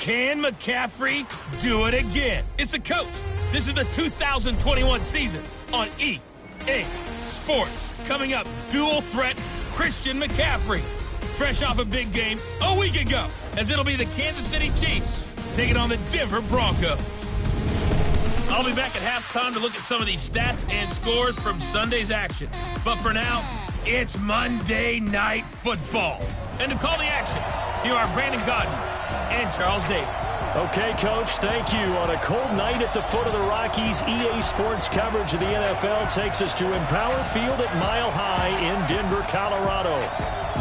Can McCaffrey do it again? It's the coach. This is the 2021 season on EA Sports. Coming up, dual threat Christian McCaffrey. Fresh off a big game a week ago, as it'll be the Kansas City Chiefs taking on the Denver Broncos. I'll be back at halftime to look at some of these stats and scores from Sunday's action. But for now, it's Monday Night Football. And to call the action, here are Brandon Godden and Charles Davis. Okay, Coach, thank you. On a cold night at the foot of the Rockies, EA Sports coverage of the NFL takes us to Empower Field at Mile High in Denver, Colorado.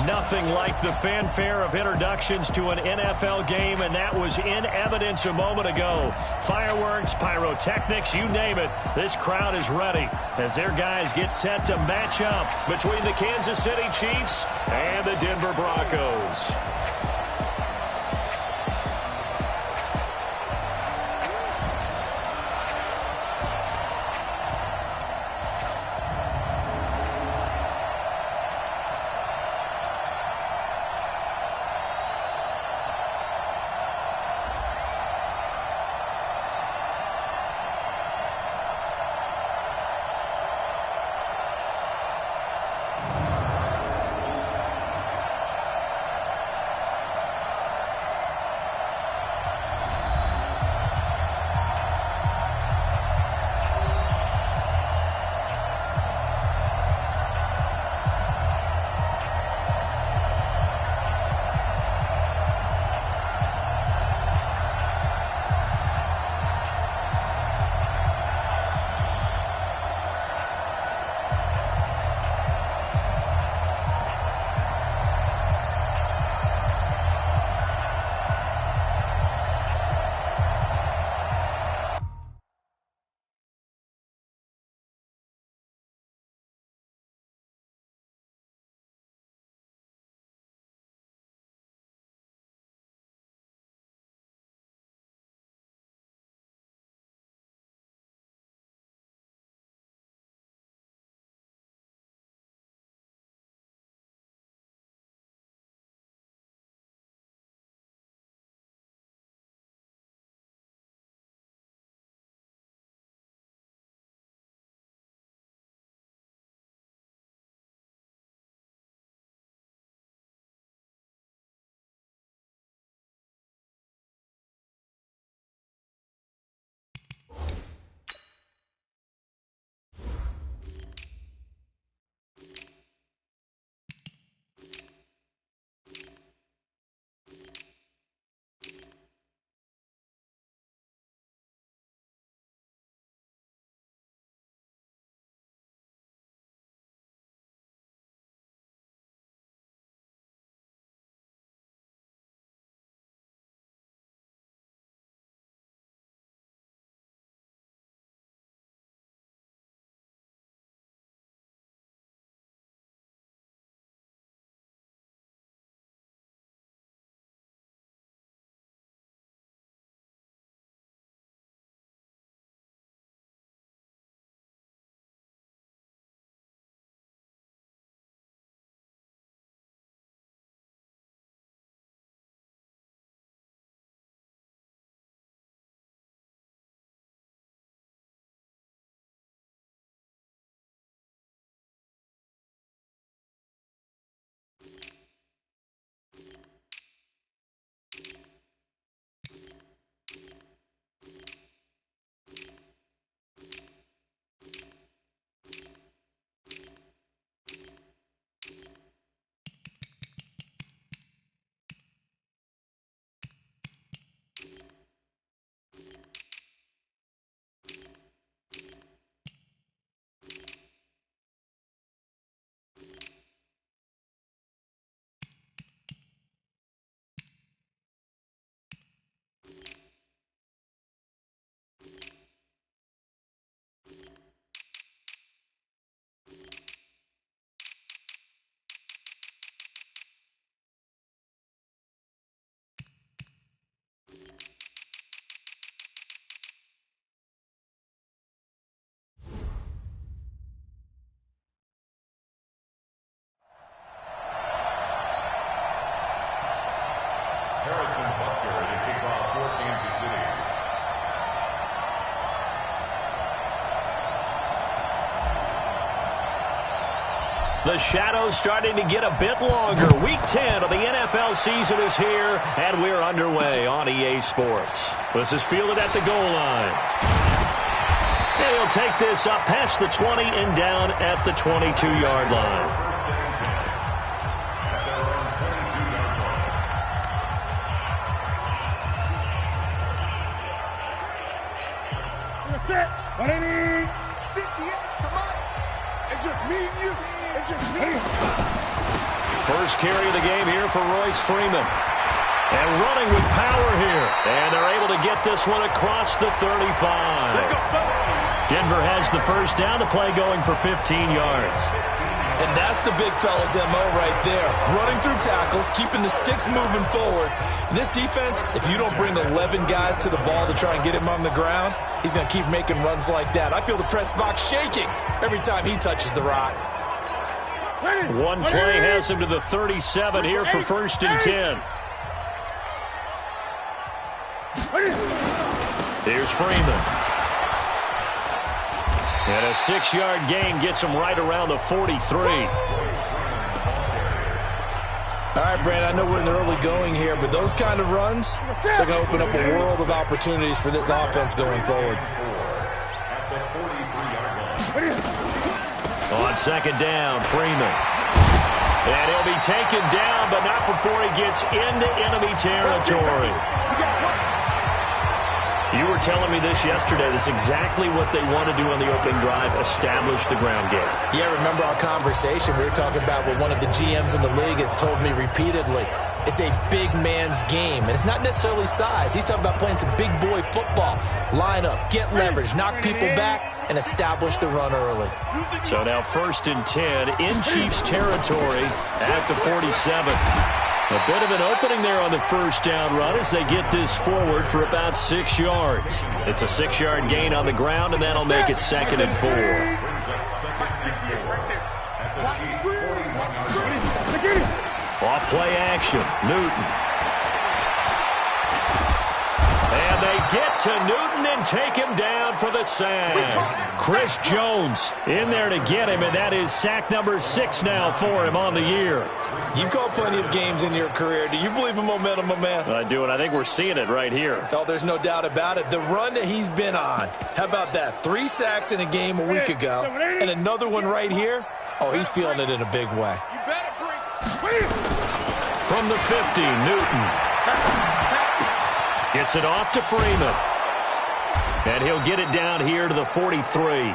Nothing like the fanfare of introductions to an NFL game, and that was in evidence a moment ago. Fireworks, pyrotechnics, you name it. This crowd is ready as their guys get set to match up between the Kansas City Chiefs and the Denver Broncos. The shadow's starting to get a bit longer. Week 10 of the NFL season is here, and we're underway on EA Sports. This is fielded at the goal line. And he'll take this up past the 20 and down at the 22-yard line. What I need? 58, come on. It's just me and you. It's just me. First carry of the game here for Royce Freeman. And running with power here. And they're able to get this one across the 35. Denver has the first down. The play going for 15 yards. And that's the big fella's MO right there. Running through tackles, keeping the sticks moving forward. And this defense, if you don't bring 11 guys to the ball to try and get him on the ground, he's going to keep making runs like that. I feel the press box shaking every time he touches the rock. One play has him to the 37 here for first and 10. Here's Freeman. And a 6-yard gain gets him right around the 43. All right, Brand, I know we're in the early going here, but those kind of runs, they're going to open up a world of opportunities for this offense going forward. On second down, Freeman. And he'll be taken down, but not before he gets into enemy territory. You were telling me this yesterday. This is exactly what they want to do on the opening drive, establish the ground game. Yeah, remember our conversation? We were talking about what one of the GMs in the league has told me repeatedly. It's a big man's game, and it's not necessarily size. He's talking about playing some big boy football. Line up, get leverage, knock people back, and establish the run early. So now first and 10 in Chiefs territory at the 47. A bit of an opening there on the first down run as they get this forward for about 6 yards. It's a 6-yard gain on the ground, and that'll make it second and 4. Off play action, Newton. And they get to Newton and take him down for the sack. Chris Jones in there to get him, and that is sack number 6 now for him on the year. You've called plenty of games in your career. Do you believe in momentum, my man? I do, and I think we're seeing it right here. Oh, there's no doubt about it. The run that he's been on, how about that? 3 sacks in a game a week ago, and another one right here. Oh, he's feeling it in a big way. From the 50, Newton. Gets it off to Freeman. And he'll get it down here to the 43.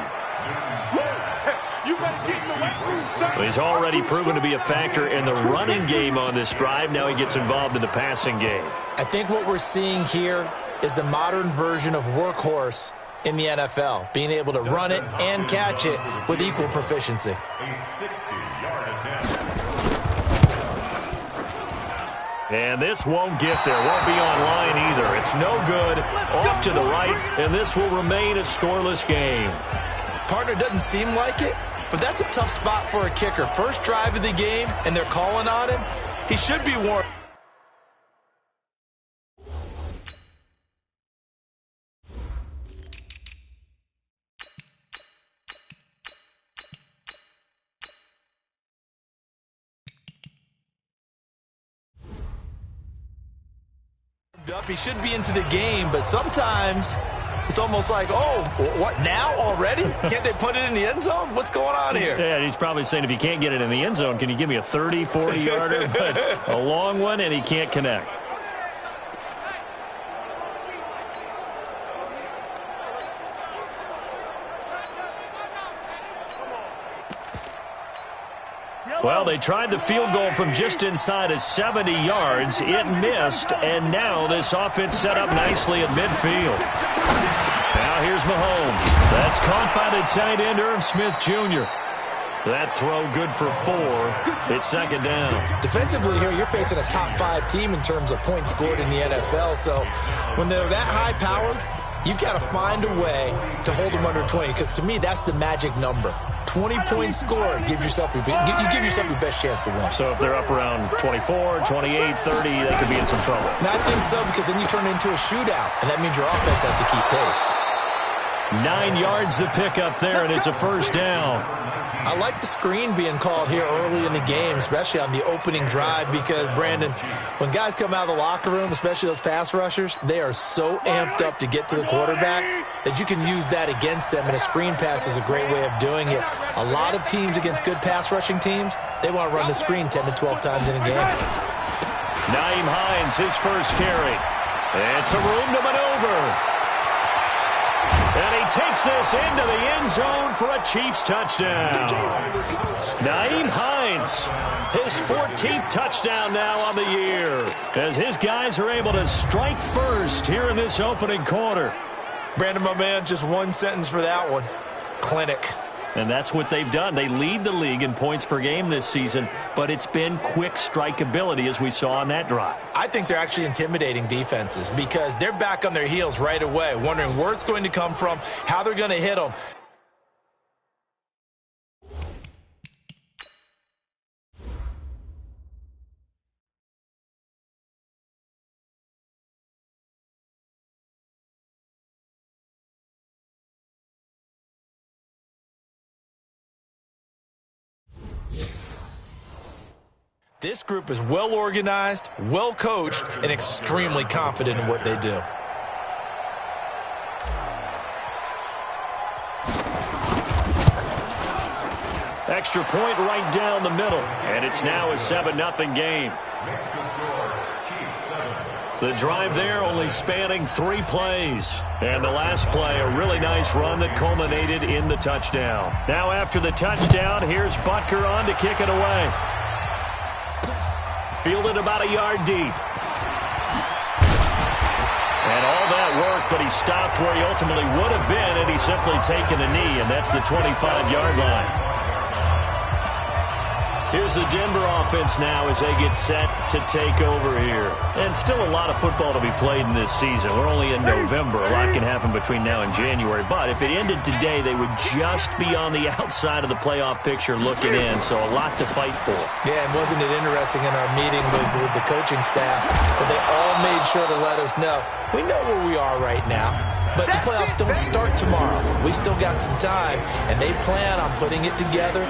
Well, he's already proven to be a factor in the running game on this drive. Now he gets involved in the passing game. I think what we're seeing here is the modern version of workhorse in the NFL, being able to run it and catch it with equal proficiency. A 60-yard attempt. And this won't get there. Won't be online either. It's no good. Off to the right, and this will remain a scoreless game. Partner, doesn't seem like it, but that's a tough spot for a kicker. First drive of the game, and they're calling on him. He should be warned. He should be into the game, but sometimes it's almost like, oh, what now already? Can't they put it in the end zone? What's going on here? Yeah, he's probably saying if you can't get it in the end zone, can you give me a 30, 40-yarder? But a long one, and he can't connect. Well, they tried the field goal from just inside of 70 yards. It missed, and now this offense set up nicely at midfield. Now here's Mahomes. That's caught by the tight end, Irv Smith Jr. That throw good for 4. It's second down. Defensively here, you're facing a top-5 team in terms of points scored in the NFL. So when they're that high-powered, you've got to find a way to hold them under 20, because to me, that's the magic number. 20 points scored gives yourself you give yourself your best chance to win. So if they're up around 24, 28, 30, they could be in some trouble. And I think so, because then you turn it into a shootout, and that means your offense has to keep pace. 9 yards to pick up there, and it's a first down. I like the screen being called here early in the game, especially on the opening drive, because, Brandon, when guys come out of the locker room, especially those pass rushers, they are so amped up to get to the quarterback that you can use that against them, and a screen pass is a great way of doing it. A lot of teams against good pass rushing teams, they want to run the screen 10 to 12 times in a game. Nyheim Hines, his first carry. It's a room to maneuver. And he takes this into the end zone for a Chiefs touchdown. Nyheim Hines, his 14th touchdown now on the year, as his guys are able to strike first here in this opening quarter. Brandon, my man, just one sentence for that one. Clinic. And that's what they've done. They lead the league in points per game this season, but it's been quick strikeability as we saw on that drive. I think they're actually intimidating defenses because they're back on their heels right away, wondering where it's going to come from, how they're going to hit them. This group is well organized, well coached, and extremely confident in what they do. Extra point right down the middle, and it's now a 7-0 game. The drive there only spanning 3 plays. And the last play, a really nice run that culminated in the touchdown. Now after the touchdown, here's Butker on to kick it away. Fielded about a yard deep. And all that work, but he stopped where he ultimately would have been had he simply taken a knee, and that's the 25-yard line. Here's the Denver offense now as they get set to take over here. And still a lot of football to be played in this season. We're only in November. A lot can happen between now and January. But if it ended today, they would just be on the outside of the playoff picture looking in. So a lot to fight for. Yeah, and wasn't it interesting in our meeting with the coaching staff that they all made sure to let us know, we know where we are right now, but the playoffs don't start tomorrow. We still got some time, and they plan on putting it together,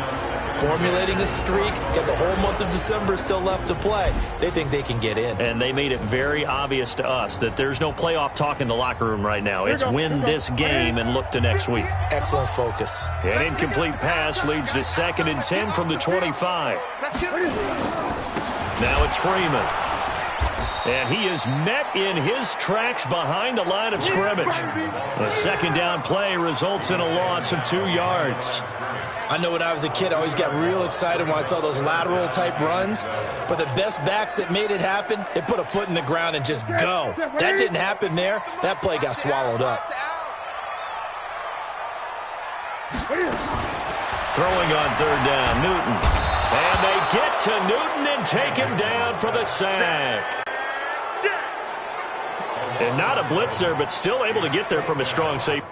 formulating a streak, got the whole month of December still left to play. They think they can get in. And they made it very obvious to us that there's no playoff talk in the locker room right now. It's win this game and look to next week. Excellent focus. An incomplete pass leads to 2nd and 10 from the 25. Now it's Freeman. And he is met in his tracks behind the line of scrimmage. A 2nd down play results in a loss of 2 yards. I know when I was a kid, I always got real excited when I saw those lateral-type runs. But the best backs that made it happen, they put a foot in the ground and just go. That didn't happen there. That play got swallowed up. Throwing on 3rd down, Newton. And they get to Newton and take him down for the sack. And not a blitzer, but still able to get there from a strong safety.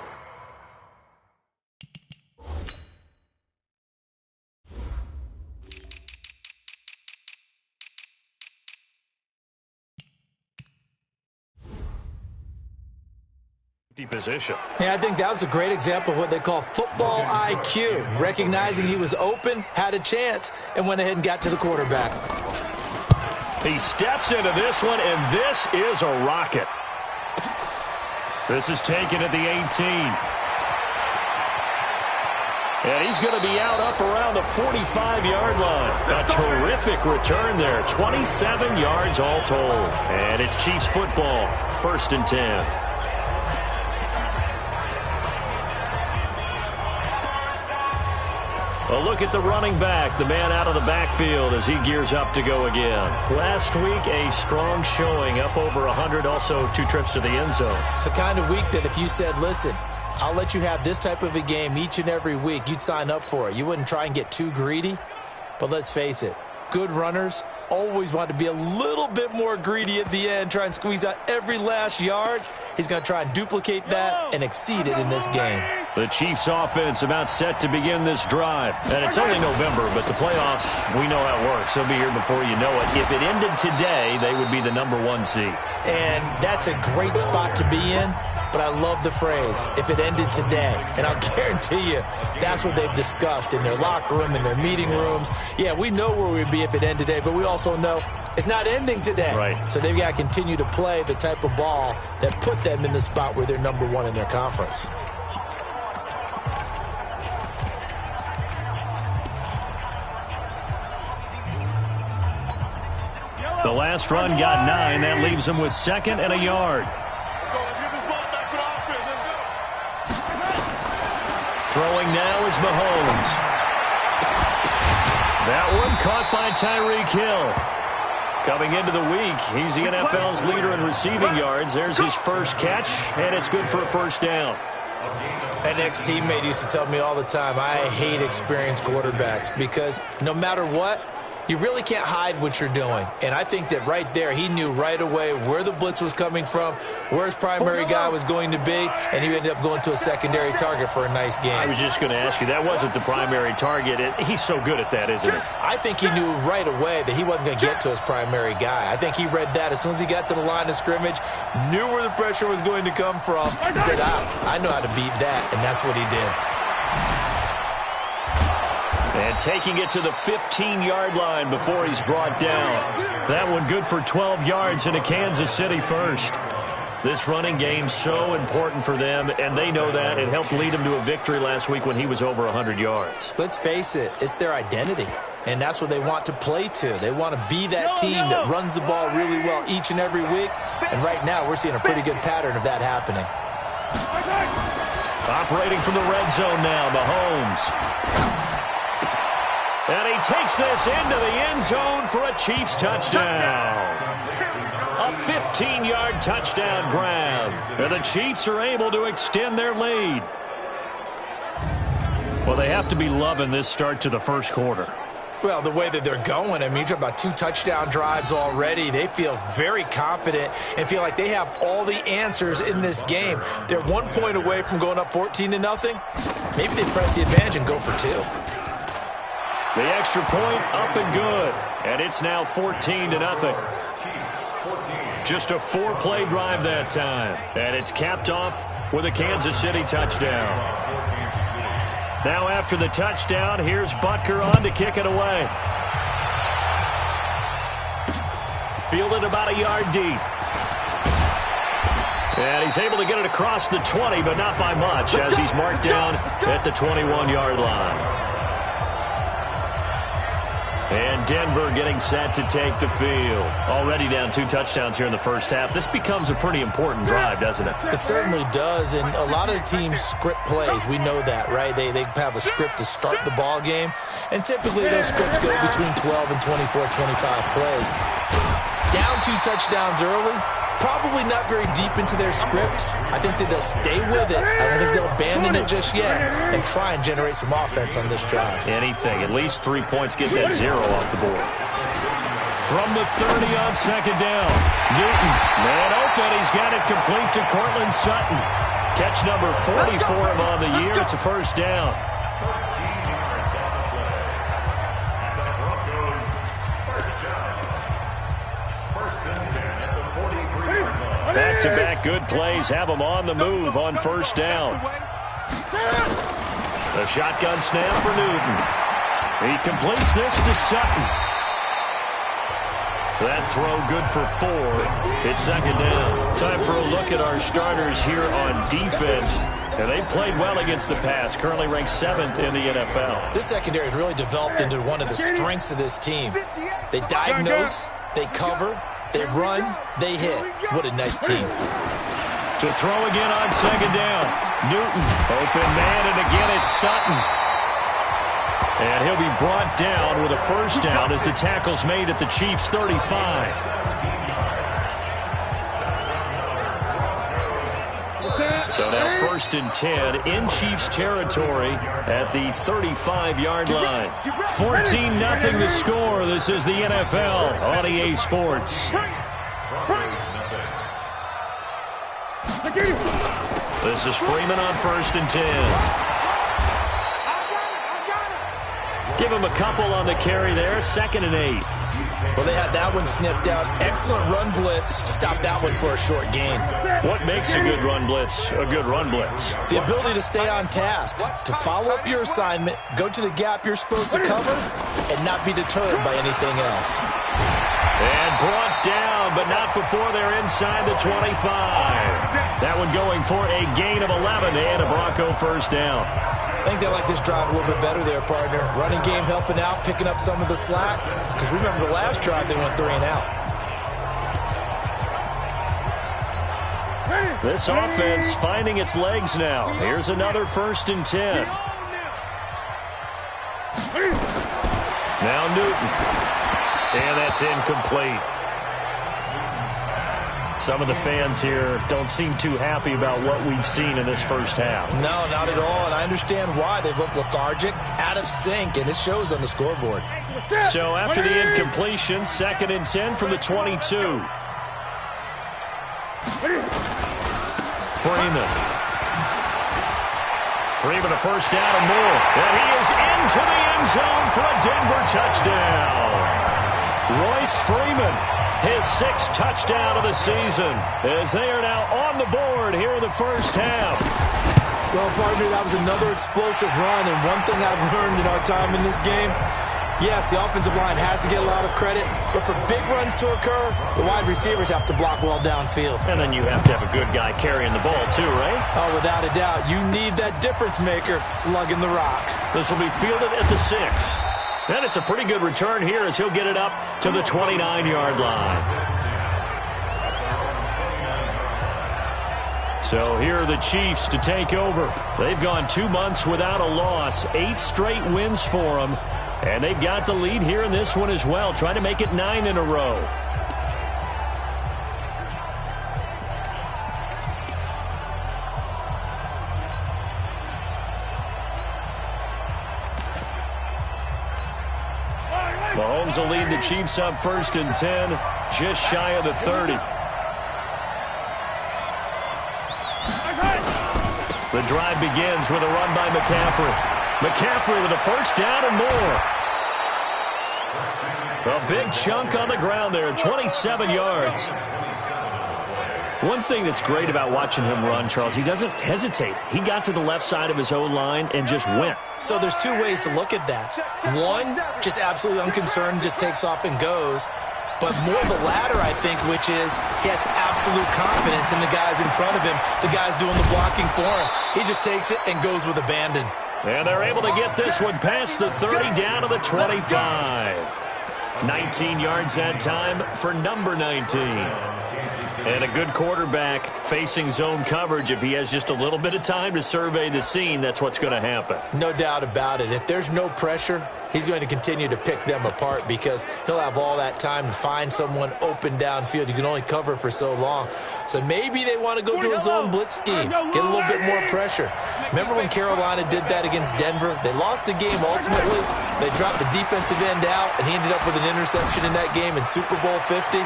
Position. Yeah, I think that was a great example of what they call football IQ. Recognizing he was open, had a chance, and went ahead and got to the quarterback. He steps into this one, and this is a rocket. This is taken at the 18. And he's going to be out up around the 45-yard line. A terrific return there. 27 yards all told. And it's Chiefs football, 1st and 10. A look at the running back, the man out of the backfield as he gears up to go again. Last week, a strong showing, up over 100, also 2 trips to the end zone. It's the kind of week that if you said, listen, I'll let you have this type of a game each and every week, you'd sign up for it. You wouldn't try and get too greedy. But let's face it, good runners always want to be a little bit more greedy at the end, try and squeeze out every last yard. He's going to try and duplicate that and exceed it in this game. The Chiefs offense about set to begin this drive. And it's only November, but the playoffs, we know how it works. They'll be here before you know it. If it ended today, they would be the #1 seed. And that's a great spot to be in, but I love the phrase, if it ended today. And I'll guarantee you, that's what they've discussed in their locker room, in their meeting rooms. Yeah, we know where we'd be if it ended today, but we also know it's not ending today. Right. So they've got to continue to play the type of ball that put them in the spot where they're #1 in their conference. The last run got 9. That leaves them with 2nd and a yard. Let's get this ball back for the offense. Let's go. Throwing now is Mahomes. That one caught by Tyreek Hill. Coming into the week, he's the NFL's leader in receiving yards. There's his first catch, and it's good for a first down. An ex-teammate used to tell me all the time, I hate experienced quarterbacks because no matter what, you really can't hide what you're doing. And I think that right there, he knew right away where the blitz was coming from, where his primary guy was going to be, and he ended up going to a secondary target for a nice game. I was just going to ask you, that wasn't the primary target. He's so good at that, isn't he? I think he knew right away that he wasn't going to get to his primary guy. I think he read that as soon as he got to the line of scrimmage, knew where the pressure was going to come from, and said, I know how to beat that, and that's what he did. And taking it to the 15-yard line before he's brought down. That one good for 12 yards into Kansas City first. This running game so important for them, and they know that. It helped lead them to a victory last week when he was over 100 yards. Let's face it, it's their identity, and that's what they want to play to. They want to be that team that runs the ball really well each and every week, and right now we're seeing a pretty good pattern of that happening. Operating from the red zone now, Mahomes. And he takes this into the end zone for a Chiefs touchdown. A 15-yard touchdown grab. And the Chiefs are able to extend their lead. Well, they have to be loving this start to the first quarter. Well, the way that they're going, I mean, you're talking about 2 touchdown drives already. They feel very confident and feel like they have all the answers in this game. They're 1 point away from going up 14-0. Maybe they press the advantage and go for 2. The extra point up and good. And it's now 14-0. Just a 4-play drive that time. And it's capped off with a Kansas City touchdown. Now after the touchdown, here's Butker on to kick it away. Fielded about a yard deep. And he's able to get it across the 20, but not by much, as he's marked down at the 21-yard line. And Denver getting set to take the field. Already down 2 touchdowns here in the first half. This becomes a pretty important drive, doesn't it? It certainly does, and a lot of teams script plays. We know that, right? They have a script to start the ball game, and typically those scripts go between 12 and 24, 25 plays. Down 2 touchdowns early, probably not very deep into their script. I think that they'll stay with it. I don't think they'll abandon it just yet and try and generate some offense on this drive. Anything. At least 3 points. Get that 0 off the board. From the 30 on second down. Newton, man open. He's got it complete to Cortland Sutton. Catch number 40 for him on the year. It's a first down. Back-to-back good plays have them on the move on first down. The shotgun snap for Newton. He completes this to Sutton. That throw good for 4. It's second down. Time for a look at our starters here on defense. And they played well against the pass, currently ranked 7th in the NFL. This secondary has really developed into one of the strengths of this team. They diagnose, they cover, they run, they hit. What a nice team. To throw again on second down. Newton, open man, and again it's Sutton. And he'll be brought down with a first down as the tackle's made at the Chiefs' 35. So now 1st and 10 in Chiefs territory at the 35-yard line. 14-0 the score. This is the NFL on EA Sports. This is Freeman on 1st and 10. Give him a couple on the carry there. 2nd and 8. Well, they had that one snipped out. Excellent run blitz. Stop that one for a short gain. What makes a good run blitz a good run blitz? The ability to stay on task, to follow up your assignment, go to the gap you're supposed to cover, and not be deterred by anything else. And brought down, but not before they're inside the 25. That one going for a gain of 11 and a Bronco first down. I think they like this drive a little bit better there, partner. Running game helping out, picking up some of the slack. Because remember the last drive, they went 3 and out. This offense finding its legs now. Here's another 1st and 10. Now Newton. And that's incomplete. Some of the fans here don't seem too happy about what we've seen in this first half. No, not at all, and I understand why. They've looked lethargic, out of sync, and it shows on the scoreboard. So after the incompletion, 2nd and 10 from the 22. Freeman. Freeman a first down and more. And he is into the end zone for a Denver touchdown. Royce Freeman, his 6th touchdown of the season, as they are now on the board here in the first half. Well, partner, that was another explosive run, and one thing I've learned in our time in this game, yes, the offensive line has to get a lot of credit, but for big runs to occur, the wide receivers have to block well downfield. And then you have to have a good guy carrying the ball too, right? Oh, without a doubt. You need that difference maker lugging the rock. This will be fielded at the 6. And it's a pretty good return here as he'll get it up to the 29-yard line. So here are the Chiefs to take over. They've gone 2 months without a loss, 8 straight wins for them. And they've got the lead here in this one as well, trying to make it 9 in a row. Mahomes will lead the Chiefs up 1st and 10, just shy of the 30. The drive begins with a run by McCaffrey. McCaffrey with a first down and more. A big chunk on the ground there, 27 yards. One thing that's great about watching him run, Charles, he doesn't hesitate. He got to the left side of his own line and just went. So there's 2 ways to look at that. One, just absolutely unconcerned, just takes off and goes. But more the latter, I think, which is he has absolute confidence in the guys in front of him, the guys doing the blocking for him. He just takes it and goes with abandon. And they're able to get this one past the 30 down to the 25. 19 yards that time for number 19. And a good quarterback facing zone coverage. If he has just a little bit of time to survey the scene, that's what's going to happen. No doubt about it. If there's no pressure, he's going to continue to pick them apart because he'll have all that time to find someone open downfield. You can only cover for so long. So maybe they want to go to a zone blitz scheme, get a little bit more pressure. Remember when Carolina did that against Denver? They lost the game ultimately. They dropped the defensive end out, and he ended up with an interception in that game in Super Bowl 50.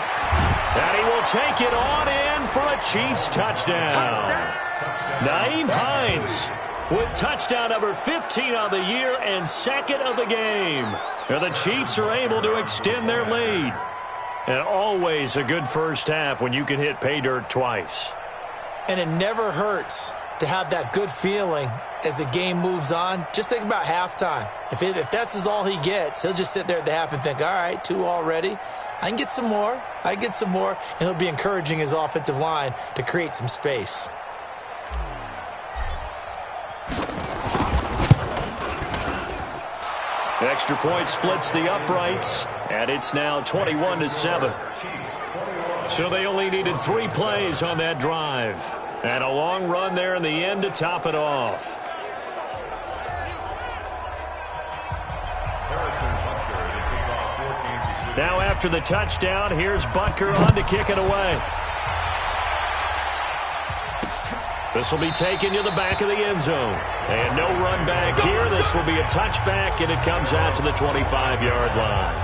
And he will take it on in for a Chiefs touchdown. Nyheim Hines with touchdown number 15 on the year and 2nd of the game. And the Chiefs are able to extend their lead. And always a good first half when you can hit pay dirt twice. And it never hurts to have that good feeling as the game moves on. Just think about halftime. If that's all he gets, he'll just sit there at the half and think, all right, 2 already. I can get some more. And he'll be encouraging his offensive line to create some space. Extra point splits the uprights, and it's now 21-7. So they only needed 3 plays on that drive. And a long run there in the end to top it off. Now after the touchdown, here's Butker on to kick it away. This will be taken to the back of the end zone. And no run back here. This will be a touchback, and it comes out to the 25-yard line.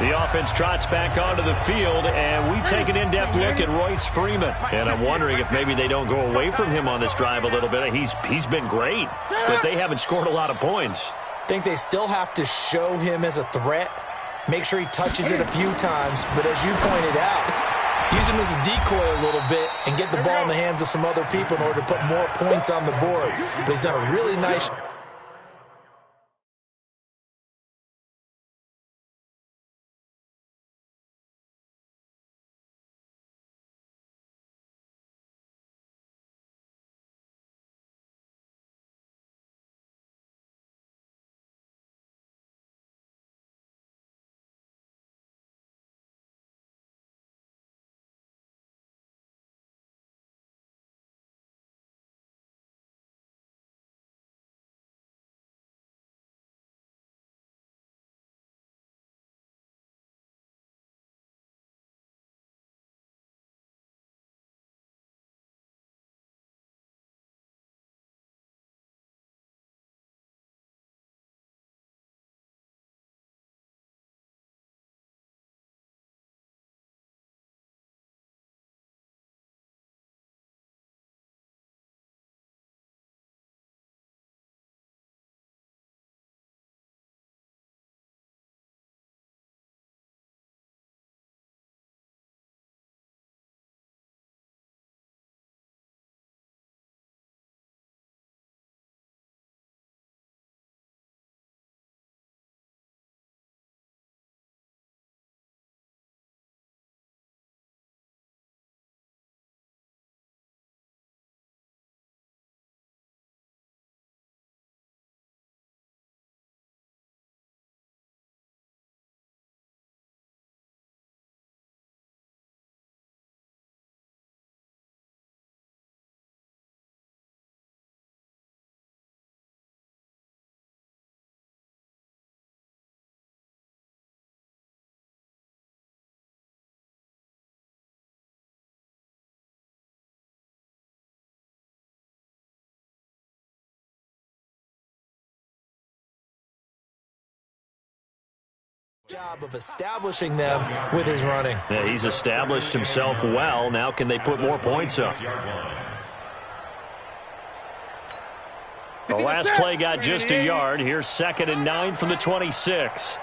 The offense trots back onto the field, and we take an in-depth look at Royce Freeman. And I'm wondering if maybe they don't go away from him on this drive a little bit. He's been great, but they haven't scored a lot of points. I think they still have to show him as a threat, make sure he touches it a few times, but as you pointed out, use him as a decoy a little bit and get the ball in the hands of some other people in order to put more points on the board. But he's done a really nice job of establishing them with his running. Yeah, he's established himself well. Now can they put more points up? The last play got just a yard. Here's 2nd and 9 from the 26.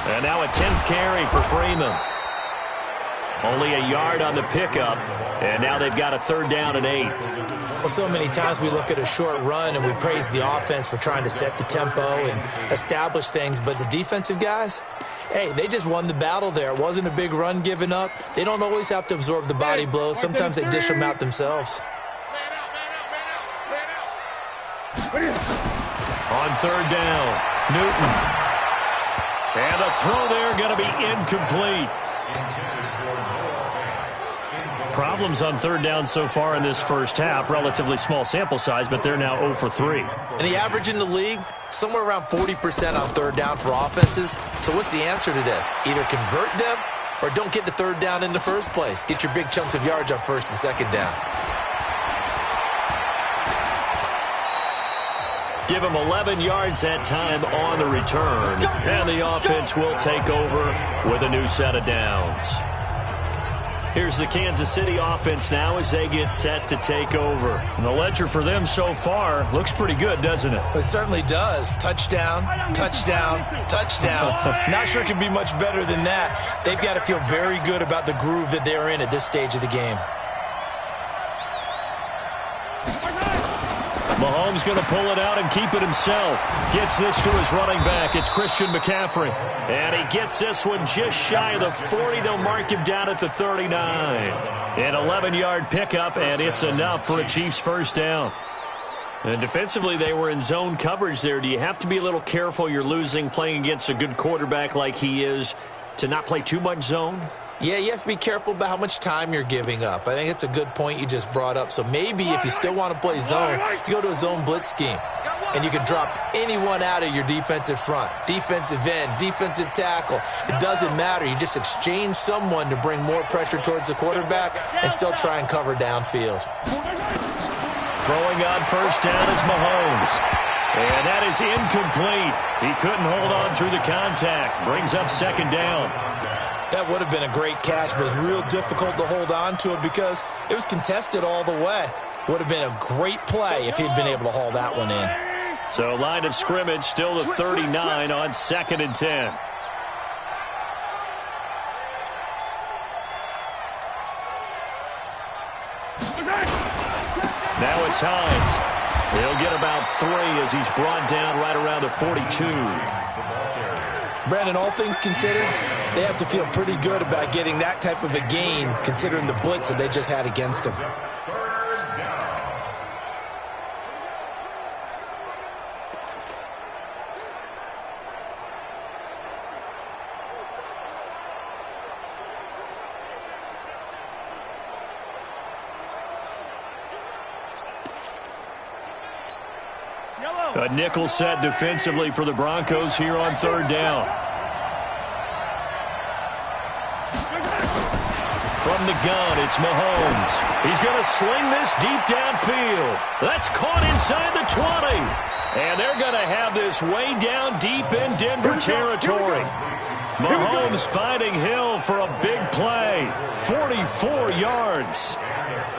And now a 10th carry for Freeman. Only a yard on the pickup, and now they've got a 3rd down and 8. Well, so many times we look at a short run and we praise the offense for trying to set the tempo and establish things, but the defensive guys, hey, they just won the battle there. It wasn't a big run given up. They don't always have to absorb the body blows. Sometimes they dish them out themselves. On 3rd down, Newton. And the throw there going to be incomplete. Problems on 3rd down so far in this first half. Relatively small sample size, but they're now 0 for 3. And the average in the league, somewhere around 40% on 3rd down for offenses. So what's the answer to this? Either convert them or don't get to 3rd down in the first place. Get your big chunks of yards on 1st and 2nd down. Give them 11 yards that time on the return. And the offense will take over with a new set of downs. Here's the Kansas City offense now as they get set to take over. And the ledger for them so far looks pretty good, doesn't it? It certainly does. Touchdown, touchdown, touchdown. Not sure it can be much better than that. They've got to feel very good about the groove that they're in at this stage of the game. Mahomes going to pull it out and keep it himself. Gets this to his running back. It's Christian McCaffrey. And he gets this one just shy of the 40. They'll mark him down at the 39. An 11-yard pickup, and it's enough for a Chiefs 1st down. And defensively, they were in zone coverage there. Do you have to be a little careful? You're losing playing against a good quarterback like he is to not play too much zone? Yeah, you have to be careful about how much time you're giving up. I think it's a good point you just brought up. So maybe if you still want to play zone, you go to a zone blitz scheme. And you can drop anyone out of your defensive front. Defensive end, defensive tackle. It doesn't matter. You just exchange someone to bring more pressure towards the quarterback and still try and cover downfield. Throwing on 1st down is Mahomes. And that is incomplete. He couldn't hold on through the contact. Brings up second down. That would have been a great catch, but it was real difficult to hold on to it because it was contested all the way. Would have been a great play if he'd been able to haul that one in. So line of scrimmage still the 39 on 2nd and 10. Now it's Hines. He'll get about 3 as he's brought down right around the 42. Brandon, all things considered, they have to feel pretty good about getting that type of a gain considering the blitz that they just had against them. A nickel set defensively for the Broncos here on 3rd down. From the gun, it's Mahomes. He's going to sling this deep downfield. That's caught inside the 20. And they're going to have this way down deep in Denver territory. Mahomes finding Hill for a big play. 44 yards.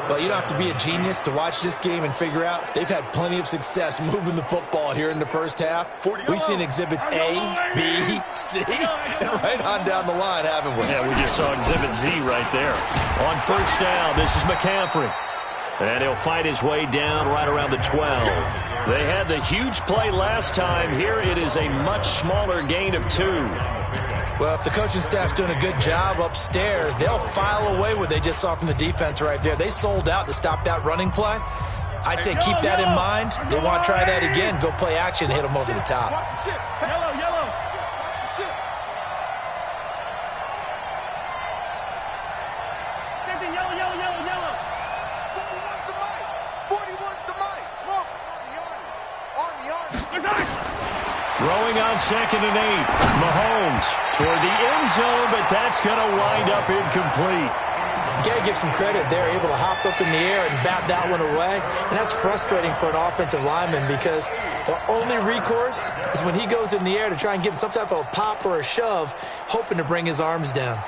Well, you don't have to be a genius to watch this game and figure out they've had plenty of success moving the football here in the first half. We've seen exhibits A, B, C, and right on down the line, haven't we? Yeah, we just saw exhibit Z right there. On 1st down, this is McCaffrey. And he'll fight his way down right around the 12. They had the huge play last time. Here it is a much smaller gain of 2. Well, if the coaching staff's doing a good job upstairs, they'll file away what they just saw from the defense right there. They sold out to stop that running play. I'd say keep that in mind. They want to try that again. Go play action, hit them over the top. Yellow, yellow. Yellow, yellow, yellow. 41's the mic. 41's the mic. Smoke. On the arm. Throwing on 2nd and 8. Mahomes toward the end zone, but that's going to wind up incomplete. You got to give some credit. They're able to hop up in the air and bat that one away. And that's frustrating for an offensive lineman because the only recourse is when he goes in the air to try and give him some type of a pop or a shove, hoping to bring his arms down.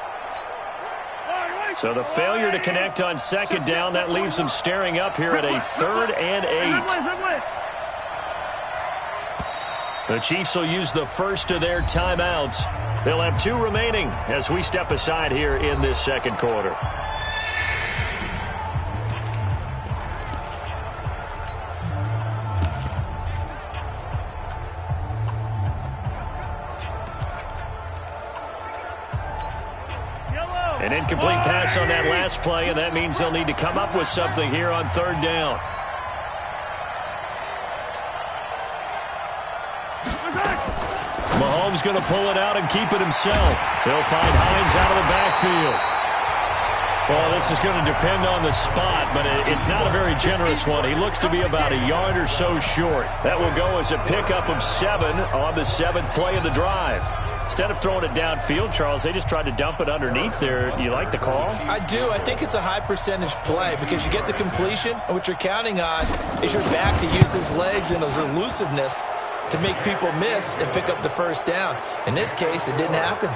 So the failure to connect on 2nd down, that leaves them staring up here at a 3rd and 8. The Chiefs will use the first of their timeouts. They'll have 2 remaining as we step aside here in this 2nd quarter. An incomplete pass on that last play, and that means they'll need to come up with something here on 3rd down. Mahomes going to pull it out and keep it himself. They'll find Hines out of the backfield. Well, this is going to depend on the spot, but it's not a very generous one. He looks to be about a yard or so short. That will go as a pickup of 7 on the 7th play of the drive. Instead of throwing it downfield, Charles, they just tried to dump it underneath there. You like the call? I do. I think it's a high percentage play because you get the completion, and what you're counting on is your back to use his legs and his elusiveness to make people miss and pick up the first down. In this case, it didn't happen.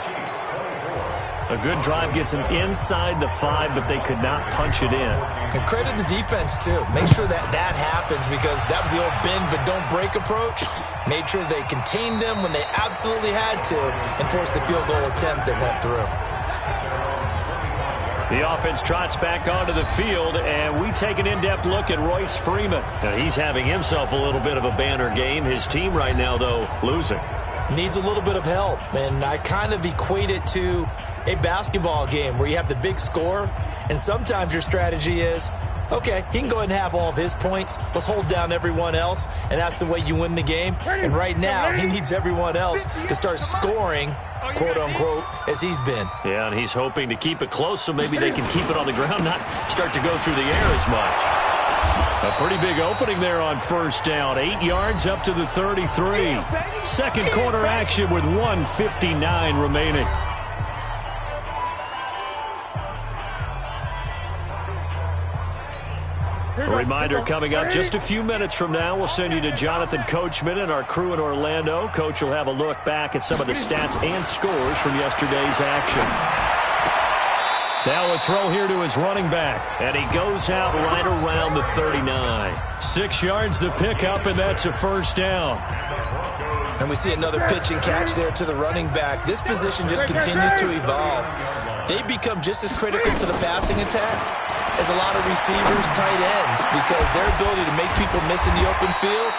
A good drive gets them inside the 5, but they could not punch it in. And credit the defense, too. Make sure that happens because that was the old bend but don't break approach. Made sure they contained them when they absolutely had to and forced the field goal attempt that went through. The offense trots back onto the field, and we take an in-depth look at Royce Freeman. Now, he's having himself a little bit of a banner game. His team right now, though, losing. Needs a little bit of help, and I kind of equate it to a basketball game where you have the big score, and sometimes your strategy is, okay, he can go ahead and have all of his points. Let's hold down everyone else, and that's the way you win the game. And right now, he needs everyone else to start scoring, quote-unquote, as he's been. Yeah, and he's hoping to keep it close so maybe they can keep it on the ground, not start to go through the air as much. A pretty big opening there on 1st down. 8 yards up to the 33. 2nd quarter action with 1:59 remaining. A reminder coming up just a few minutes from now, we'll send you to Jonathan Coachman and our crew in Orlando. Coach will have a look back at some of the stats and scores from yesterday's action. Now a throw here to his running back, and he goes out right around the 39. 6 yards the pickup, and that's a first down. And we see another pitch and catch there to the running back. This position just continues to evolve. They become just as critical to the passing attack as a lot of receivers, tight ends, because their ability to make people miss in the open field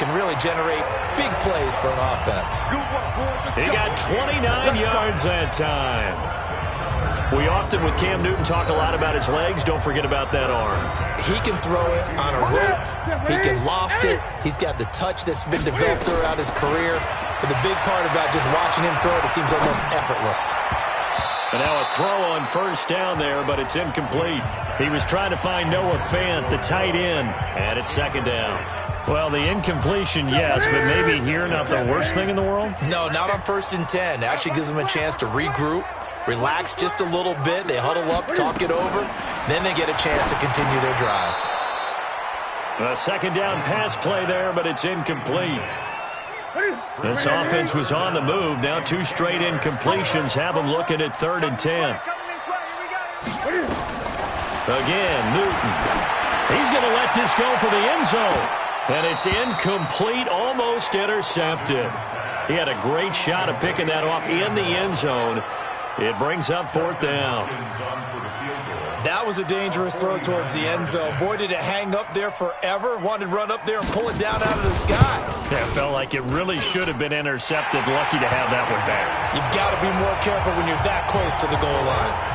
can really generate big plays for an offense. He got 29 yards that time. We often, with Cam Newton, talk a lot about his legs. Don't forget about that arm. He can throw it on a rope. He can loft it. He's got the touch that's been developed throughout his career. But the big part about just watching him throw it, it seems almost effortless. And now a throw on first down there, but it's incomplete. He was trying to find Noah Fant, the tight end, and it's second down. Well, the incompletion, yes, but maybe here not the worst thing in the world? No, not on 1st and 10. It actually gives them a chance to regroup, relax just a little bit. They huddle up, talk it over. Then they get a chance to continue their drive. A second down pass play there, but it's incomplete. This offense was on the move. Now 2 straight incompletions have them looking at 3rd and 10. Again, Newton. He's going to let this go for the end zone. And it's incomplete, almost intercepted. He had a great shot at picking that off in the end zone. It brings up 4th down. That was a dangerous throw towards the end zone. Boy, did it hang up there forever. Wanted to run up there and pull it down out of the sky. Yeah, it felt like it really should have been intercepted. Lucky to have that one back. You've got to be more careful when you're that close to the goal line.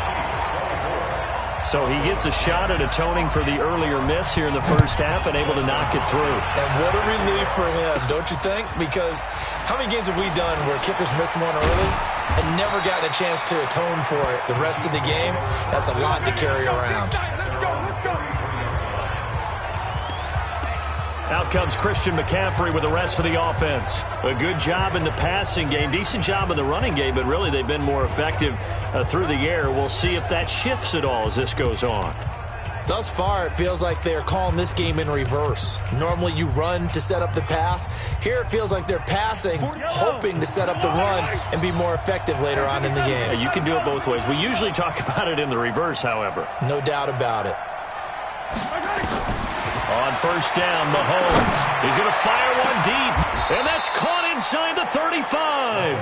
So he gets a shot at atoning for the earlier miss here in the first half and able to knock it through. And what a relief for him, don't you think? Because how many games have we done where kickers missed one early and never gotten a chance to atone for it the rest of the game? That's a lot to carry around. Out comes Christian McCaffrey with the rest of the offense. A good job in the passing game, decent job in the running game, but really they've been more effective through the air. We'll see if that shifts at all as this goes on. Thus far, it feels like they're calling this game in reverse. Normally you run to set up the pass. Here it feels like they're passing, hoping to set up the run and be more effective later on in the game. Yeah, you can do it both ways. We usually talk about it in the reverse, however. No doubt about it. On first down, Mahomes. He's going to fire one deep, and that's caught inside the 35.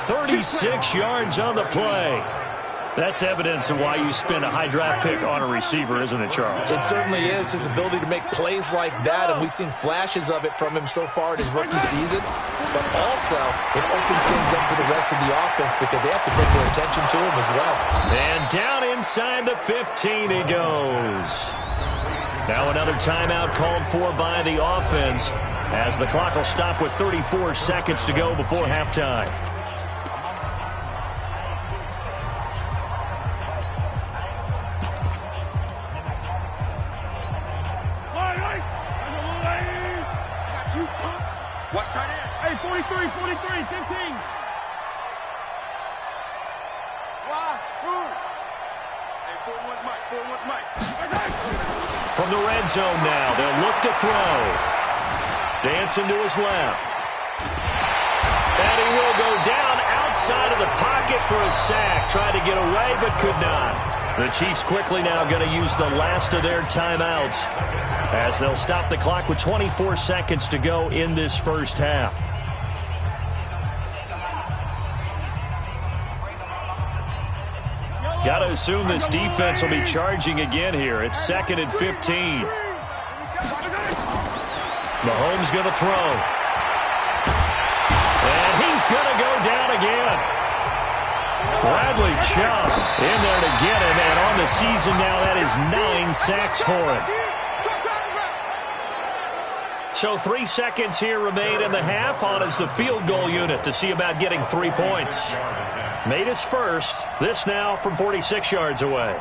36 yards on the play. That's evidence of why you spend a high draft pick on a receiver, isn't it, Charles? It certainly is. His ability to make plays like that, and we've seen flashes of it from him so far in his rookie season. But also, it opens things up for the rest of the offense because they have to bring their attention to him as well. And down inside the 15 he goes. Now another timeout called for by the offense as the clock will stop with 34 seconds to go before halftime. Watch tight end. Hey, 43, 43, 15. Why? Who? Hey, 4-1's Mike. 4-1's Mike. From the red zone now, they'll look to throw. Dancing to his left. And he will go down outside of the pocket for a sack. Tried to get away, but could not. The Chiefs quickly now going to use the last of their timeouts as they'll stop the clock with 24 seconds to go in this first half. Got to assume this defense will be charging again here. It's 2nd and 15. Mahomes going to throw. And he's going to go down again. Bradley Chubb in there to get him. And on the season now, that is 9 sacks for him. So 3 seconds here remain in the half. On is the field goal unit to see about getting 3 points. Made his first. This now from 46 yards away.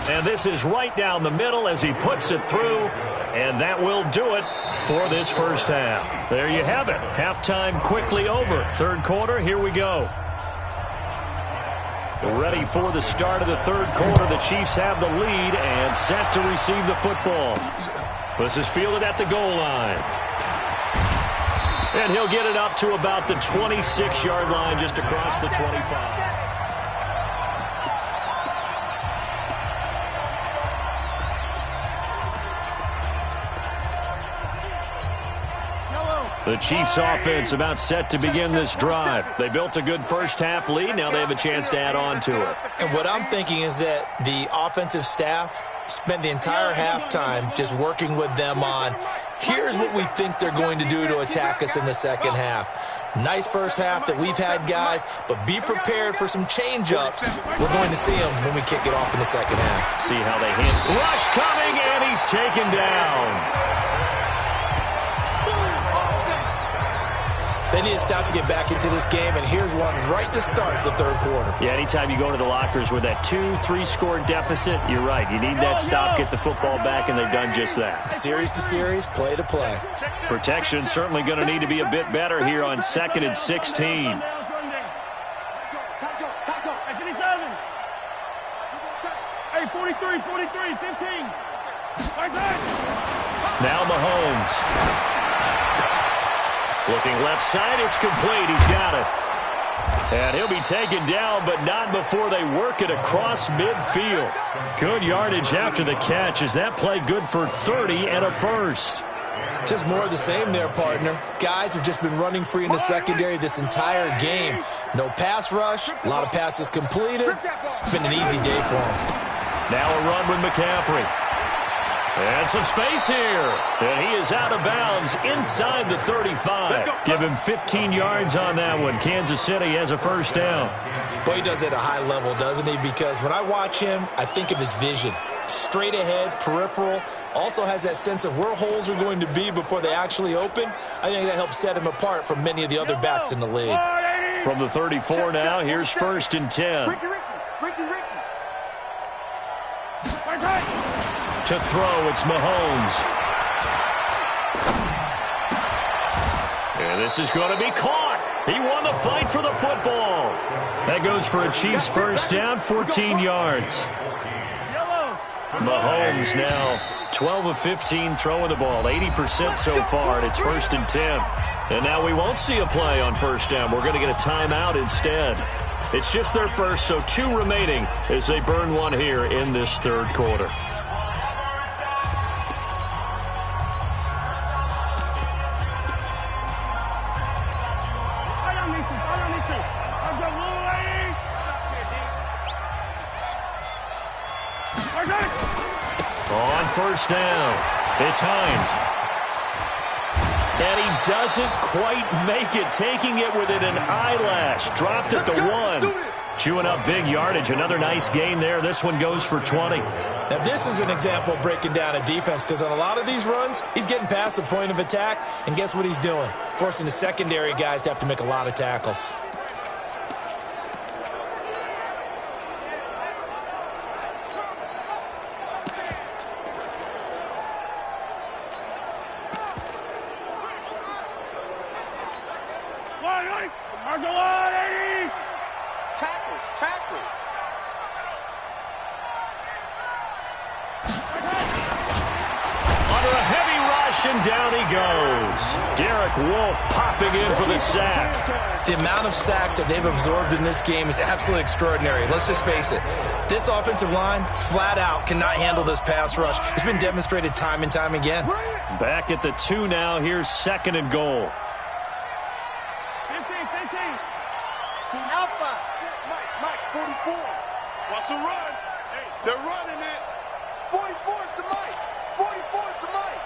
And this is right down the middle as he puts it through. And that will do it for this first half. There you have it. Halftime quickly over. Third quarter, here we go. Ready for the start of the third quarter. The Chiefs have the lead and set to receive the football. This is fielded at the goal line. And he'll get it up to about the 26-yard line, just across the 25. The Chiefs offense about set to begin this drive. They built a good first half lead. Now they have a chance to add on to it. And what I'm thinking is that the offensive staff spent the entire halftime just working with them on, here's what we think they're going to do to attack us in the second half. Nice first half that we've had, guys, but be prepared for some change-ups. We're going to see them when we kick it off in the second half. See how they handle. Rush coming, and he's taken down. They need to stop to get back into this game, and here's one right to start the third quarter. Yeah, anytime you go to the lockers with that 2-3 score deficit, you're right. You need that stop, get the football back, and they've done just that. Series to series, play to play. Protection certainly going to need to be a bit better here on 2nd and 16. Hey, 43, 15. Now Mahomes. Looking left side, it's complete. He's got it. And he'll be taken down, but not before they work it across midfield. Good yardage after the catch. Is that play good for 30 and a first? Just more of the same there, partner. Guys have just been running free in the secondary this entire game. No pass rush, a lot of passes completed. It's been an easy day for them. Now a run with McCaffrey. And some space here. And he is out of bounds inside the 35. Give him 15 yards on that one. Kansas City has a first down. Boy, he does it at a high level, doesn't he? Because when I watch him, I think of his vision. Straight ahead, peripheral. Also has that sense of where holes are going to be before they actually open. I think that helps set him apart from many of the other backs in the league. From the 34 now, here's 1st and 10. To throw, it's Mahomes. And this is going to be caught. He won the fight for the football. That goes for a Chiefs first down, 14 yards. Mahomes now 12 of 15 throwing the ball, 80% so far, and it's 1st and 10. And now we won't see a play on first down. We're going to get a timeout instead. It's just their first, so 2 remaining as they burn one here in this third quarter. On first down, it's Hines. And he doesn't quite make it, taking it within an eyelash. Dropped at the 1. Chewing up big yardage. Another nice gain there. This one goes for 20. Now, this is an example of breaking down a defense, because on a lot of these runs, he's getting past the point of attack, and guess what he's doing? Forcing the secondary guys to have to make a lot of tackles. And down he goes. Derek Wolfe popping in for the sack. The amount of sacks that they've absorbed in this game is absolutely extraordinary. Let's just face it. This offensive line, flat out, cannot handle this pass rush. It's been demonstrated time and time again. Back at the 2 now. Here's 2nd and goal. 15. Alpha. Mike, 44. What's the run? Hey, they're running it. 44 is the Mike. 44 is the Mike.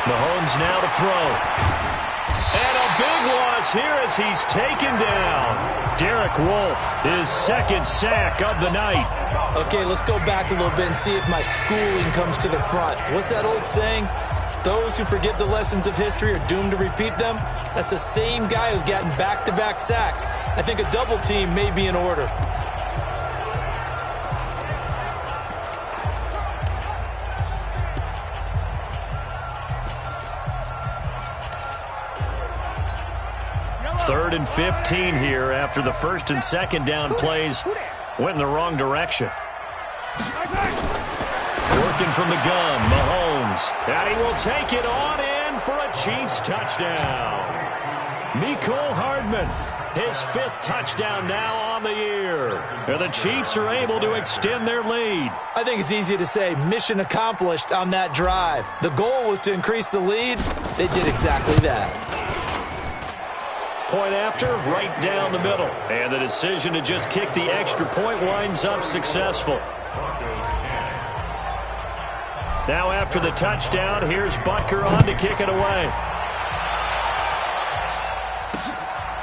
Mahomes now to throw. And a big loss here as he's taken down. Derek Wolfe, his 2nd sack of the night. Okay, let's go back a little bit and see if my schooling comes to the front. What's that old saying? Those who forget the lessons of history are doomed to repeat them. That's the same guy who's gotten back-to-back sacks. I think a double team may be in order. 3rd and 15 here after the first and second down plays went in the wrong direction. Working from the gun, Mahomes. And he will take it on in for a Chiefs touchdown. Mecole Hardman, his 5th touchdown now on the year. And the Chiefs are able to extend their lead. I think it's easy to say mission accomplished on that drive. The goal was to increase the lead. They did exactly that. Point after, right down the middle. And the decision to just kick the extra point winds up successful. Now after the touchdown, here's Butker on to kick it away.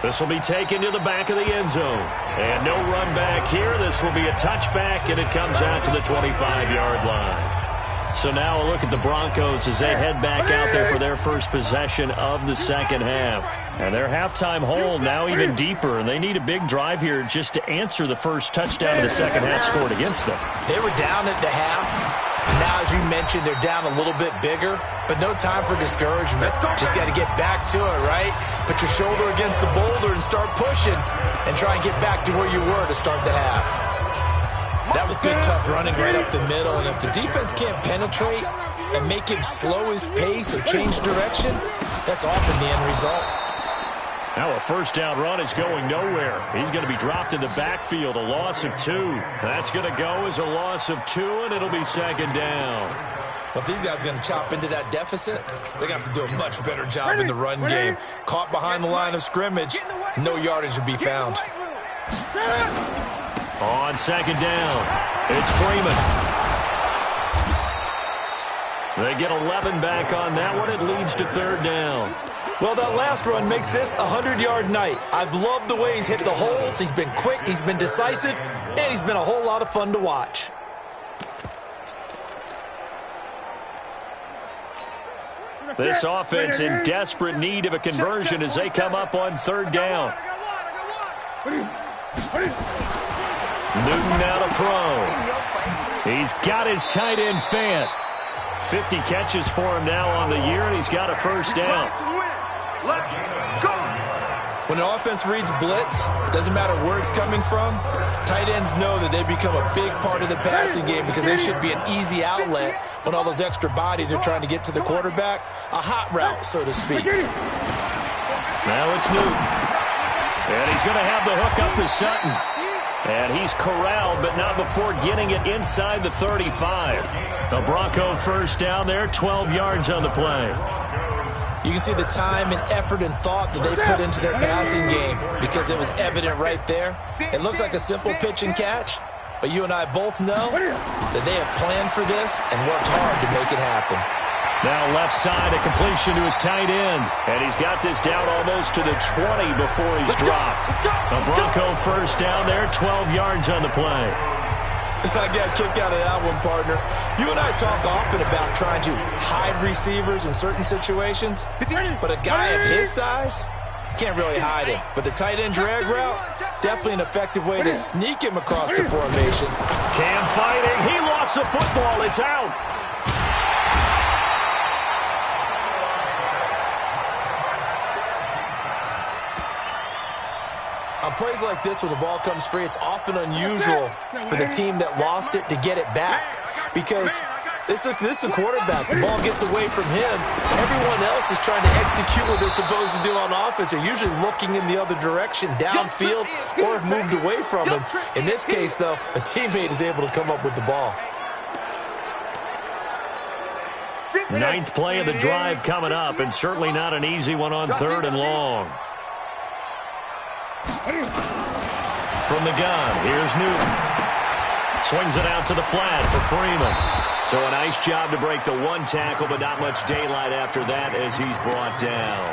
This will be taken to the back of the end zone. And no run back here. This will be a touchback, and it comes out to the 25-yard line. So now a look at the Broncos as they head back out there for their first possession of the second half. And their halftime hole now even deeper, and they need a big drive here just to answer the first touchdown of the second half scored against them. They were down at the half. Now, as you mentioned, they're down a little bit bigger, but no time for discouragement. Just got to get back to it, right? Put your shoulder against the boulder and start pushing and try and get back to where you were to start the half. That was good, tough running right up the middle, and if the defense can't penetrate and make him slow his pace or change direction, that's often the end result. Now a first down run is going nowhere. He's going to be dropped in the backfield, a loss of 2. That's going to go as a loss of 2, and it'll be second down. Well, if these guys are going to chop into that deficit, they're going to have to do a much better job in the run game. Caught behind the line of scrimmage, no yardage would be found. On second down, it's Freeman. They get 11 back on that one. It leads to third down. Well, that last run makes this a 100-yard night. I've loved the way he's hit the holes. He's been quick, he's been decisive, and he's been a whole lot of fun to watch. This offense in desperate need of a conversion as they come up on third down. Newton now to throw. He's got his tight end Fant. 50 catches for him now on the year, and he's got a first down. When an offense reads blitz, doesn't matter where it's coming from, tight ends know that they become a big part of the passing game because they should be an easy outlet when all those extra bodies are trying to get to the quarterback. A hot route, so to speak. Now it's Newton. And he's going to have the hook up to Sutton. And he's corralled, but not before getting it inside the 35. The Bronco first down there, 12 yards on the play. You can see the time and effort and thought that they put into their passing game because it was evident right there. It looks like a simple pitch and catch, but you and I both know that they have planned for this and worked hard to make it happen. Now left side, a completion to his tight end. And he's got this down almost to the 20 before he's dropped. The Bronco first down there, 12 yards on the play. I got a kick out of that one, partner. You and I talk often about trying to hide receivers in certain situations, but a guy of his size can't really hide him. But the tight end drag route, definitely an effective way to sneak him across the formation. Cam fighting. He lost the football. It's out. On plays like this, when the ball comes free, it's often unusual for the team that lost it to get it back because this is a quarterback. The ball gets away from him. Everyone else is trying to execute what they're supposed to do on offense. They're usually looking in the other direction, downfield, or have moved away from him. In this case, though, a teammate is able to come up with the ball. Ninth play of the drive coming up, and certainly not an easy one on third and long. From the gun, here's Newton. Swings it out to the flat for Freeman. So a nice job to break the one tackle, but not much daylight after that as he's brought down.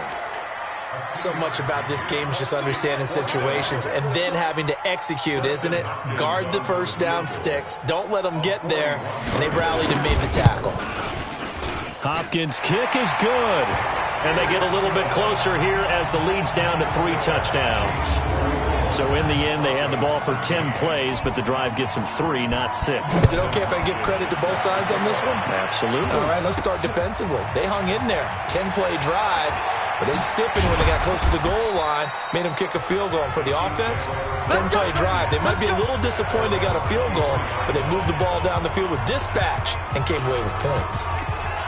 So much about this game is just understanding situations and then having to execute, isn't it? Guard the first down sticks. Don't let them get there. And they rallied and made the tackle. Hopkins' kick is good. And they get a little bit closer here as the lead's down to 3 touchdowns. So in the end, they had the ball for 10 plays, but the drive gets them 3, not 6. Is it okay if I give credit to both sides on this one? Absolutely. All right, let's start defensively. They hung in there. 10-play drive. But they stiffened when they got close to the goal line, made them kick a field goal. And for the offense, 10-play drive. They might be a little disappointed they got a field goal, but they moved the ball down the field with dispatch and came away with points.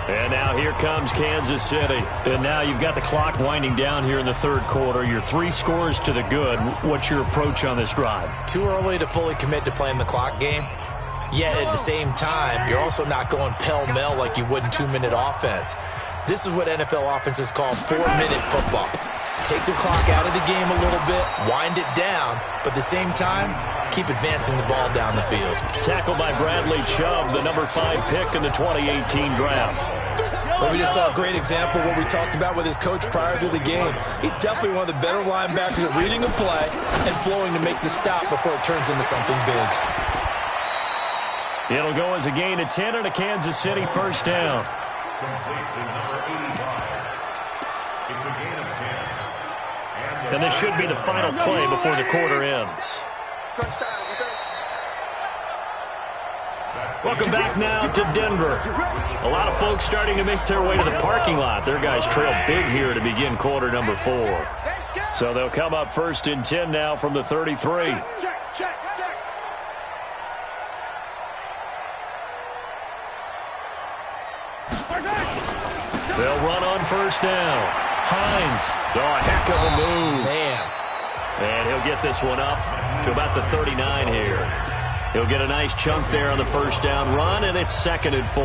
And now here comes Kansas City. And now you've got the clock winding down here in the third quarter. You're 3 scores to the good. What's your approach on this drive? Too early to fully commit to playing the clock game. Yet at the same time, you're also not going pell-mell like you would in 2-minute offense. This is what NFL offenses call 4-minute football. Take the clock out of the game a little bit, wind it down, but at the same time, keep advancing the ball down the field. Tackled by Bradley Chubb, the number 5 pick in the 2018 draft. Well, we just saw a great example of what we talked about with his coach prior to the game. He's definitely one of the better linebackers at reading a play and flowing to make the stop before it turns into something big. It'll go as a gain of 10 and a Kansas City first down. Complete to number 85. It's a gain of 10. And this should be the final play before the quarter ends. Welcome back now to Denver. A lot of folks starting to make their way to the parking lot. Their guys trail big here to begin quarter number 4. So they'll come up first and 10 now from the 33. Check. They'll run on first down. Hines. Oh, a heck of a move. Man. And he'll get this one up to about the 39 here. He'll get a nice chunk there on the first down run, and it's 2nd and 4.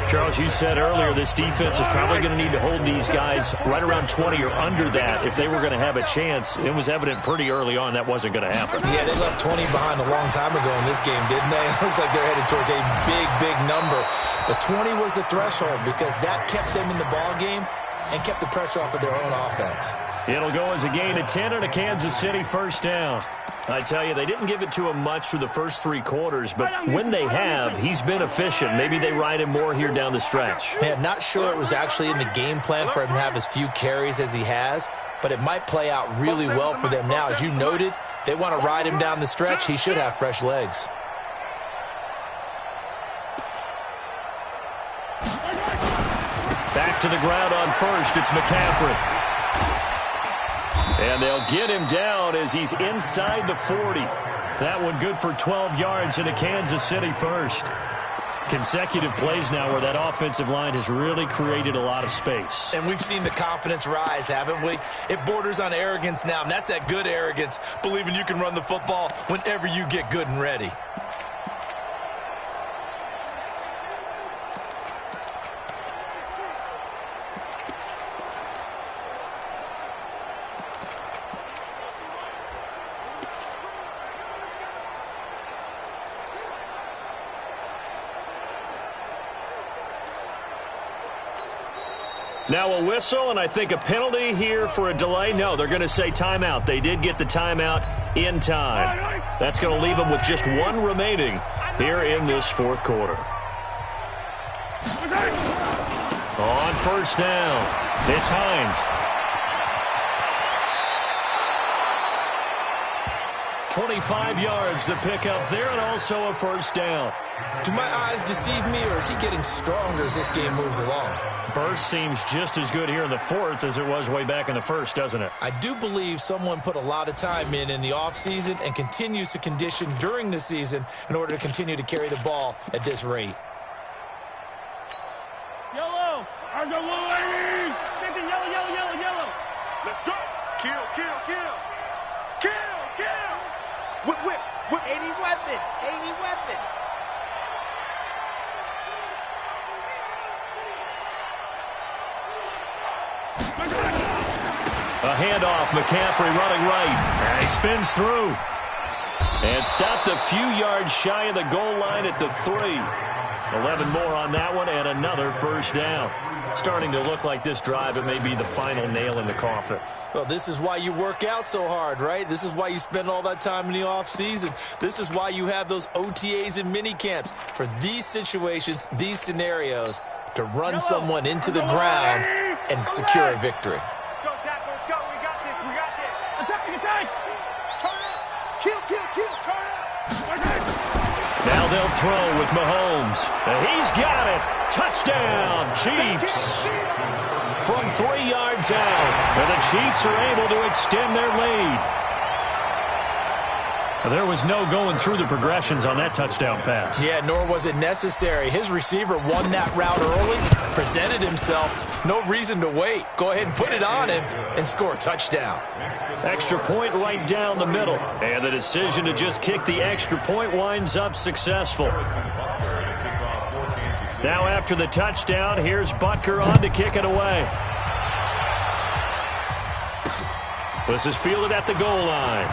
Charles, you said earlier this defense is probably going to need to hold these guys right around 20 or under that if they were going to have a chance. It was evident pretty early on that wasn't going to happen. Yeah, they left 20 behind a long time ago in this game, didn't they? It looks like they're headed towards a big number. But 20 was the threshold because that kept them in the ball game and kept the pressure off of their own offense. It'll go as a gain of 10 and a Kansas City first down. I tell you, they didn't give it to him much through the first 3 quarters, but when they have, he's been efficient. Maybe they ride him more here down the stretch. Man, not sure it was actually in the game plan for him to have as few carries as he has, but it might play out really well for them now. As you noted, if they want to ride him down the stretch, he should have fresh legs. Back to the ground on first, it's McCaffrey. And they'll get him down as he's inside the 40. That one good for 12 yards into Kansas City first. Consecutive plays now where that offensive line has really created a lot of space. And we've seen the confidence rise, haven't we? It borders on arrogance now, and that's that good arrogance, believing you can run the football whenever you get good and ready. Now a whistle, and I think a penalty here for a delay. No, they're going to say timeout. They did get the timeout in time. That's going to leave them with just 1 remaining here in this 4th quarter. On first down, it's Hines. 25 yards to pick up there, and also a first down. Do my eyes deceive me, or is he getting stronger as this game moves along? Burst seems just as good here in the 4th as it was way back in the 1st, doesn't it? I do believe someone put a lot of time in the offseason and continues to condition during the season in order to continue to carry the ball at this rate. Yellow! I got one ladies! Yellow! Let's go! Kill! Whip! 80 weapon! A handoff, McCaffrey running right. And he spins through. And stopped a few yards shy of the goal line at the 3. 11 more on that one and another first down. Starting to look like this drive, it may be the final nail in the coffin. Well, this is why you work out so hard, right? This is why you spend all that time in the offseason. This is why you have those OTAs and mini camps for these situations, these scenarios, to run someone into the ground and secure a victory. Let's go, tackle. Let's go. We got this. Attack. Turn up. Kill. Turn up. Now they'll throw with Mahomes. And he's got it. Touchdown, Chiefs. from 3 yards out. And the Chiefs are able to extend their lead. There was no going through the progressions on that touchdown pass. Yeah, nor was it necessary. His receiver won that route early, presented himself. No reason to wait. Go ahead and put it on him and score a touchdown. Extra point right down the middle. And the decision to just kick the extra point winds up successful. Now after the touchdown, here's Butker on to kick it away. This is fielded at the goal line.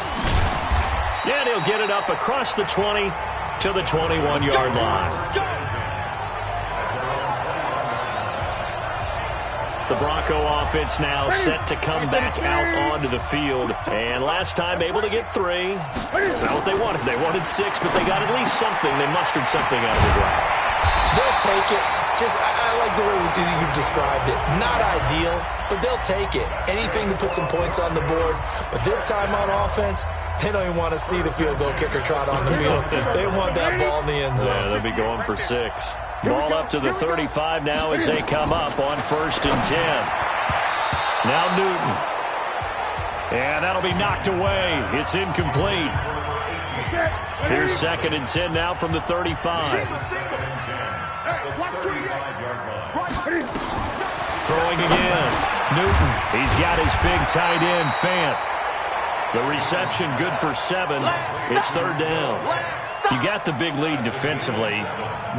And he'll get it up across the 20 to the 21-yard line. The Bronco offense now set to come back out onto the field. And last time able to get 3. That's not what they wanted. They wanted 6, but they got at least something. They mustered something out of the ground. They'll take it. I like the way you've described it. Not ideal, but they'll take it. Anything to put some points on the board. But this time on offense, they don't even want to see the field goal kicker trot on the field. They want that ball in the end zone. Yeah, they'll be going for 6. Ball up to the 35 now as they come up on 1st and 10. Now Newton. And that'll be knocked away. It's incomplete. Here's 2nd and 10 now from the 35. Throwing again. Newton. He's got his big tight end, Fant. The reception good for 7. It's 3rd down. You got the big lead defensively.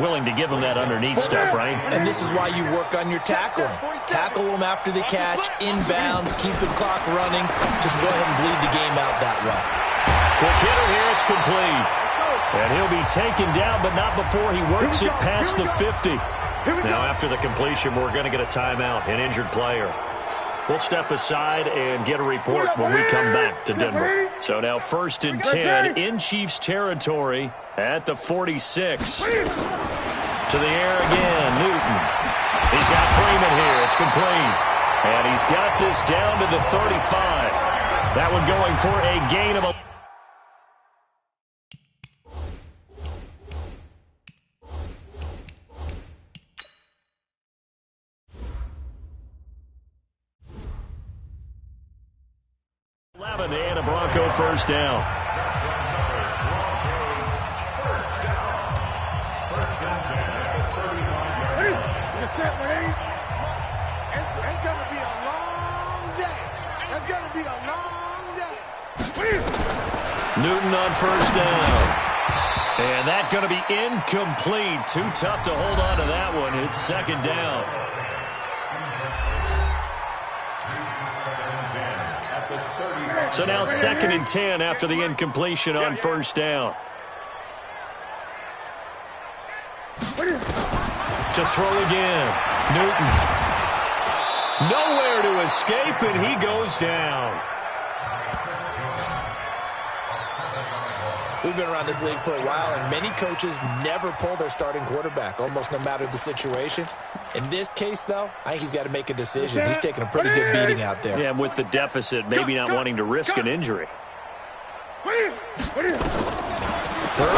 Willing to give them that underneath stuff, right? And this is why you work on your tackling. Tackle them after the catch, inbounds, keep the clock running. Just go ahead and bleed the game out that way. Quick hitter here, it's complete. And he'll be taken down, but not before he works it past the 50. Now after the completion, we're going to get a timeout, an injured player. We'll step aside and get a report when we come back to Denver. So now 1st and 10 in Chiefs territory at the 46. To the air again, Newton. He's got Freeman here. It's complete. And he's got this down to the 35. That one going for a gain of 11 and a Bronco 1st down. It's going to be a long day. It's going to be a long day. Newton on 1st down. And that's going to be incomplete. Too tough to hold on to that one. It's 2nd down. So now 2nd and 10 after the incompletion on 1st down. To throw again. Newton. Nowhere to escape, and he goes down. We've been around this league for a while, and many coaches never pull their starting quarterback, almost no matter the situation. In this case, though, I think he's got to make a decision. He's taking a pretty good beating out there. Yeah, with the deficit, maybe not wanting to risk an injury. 3rd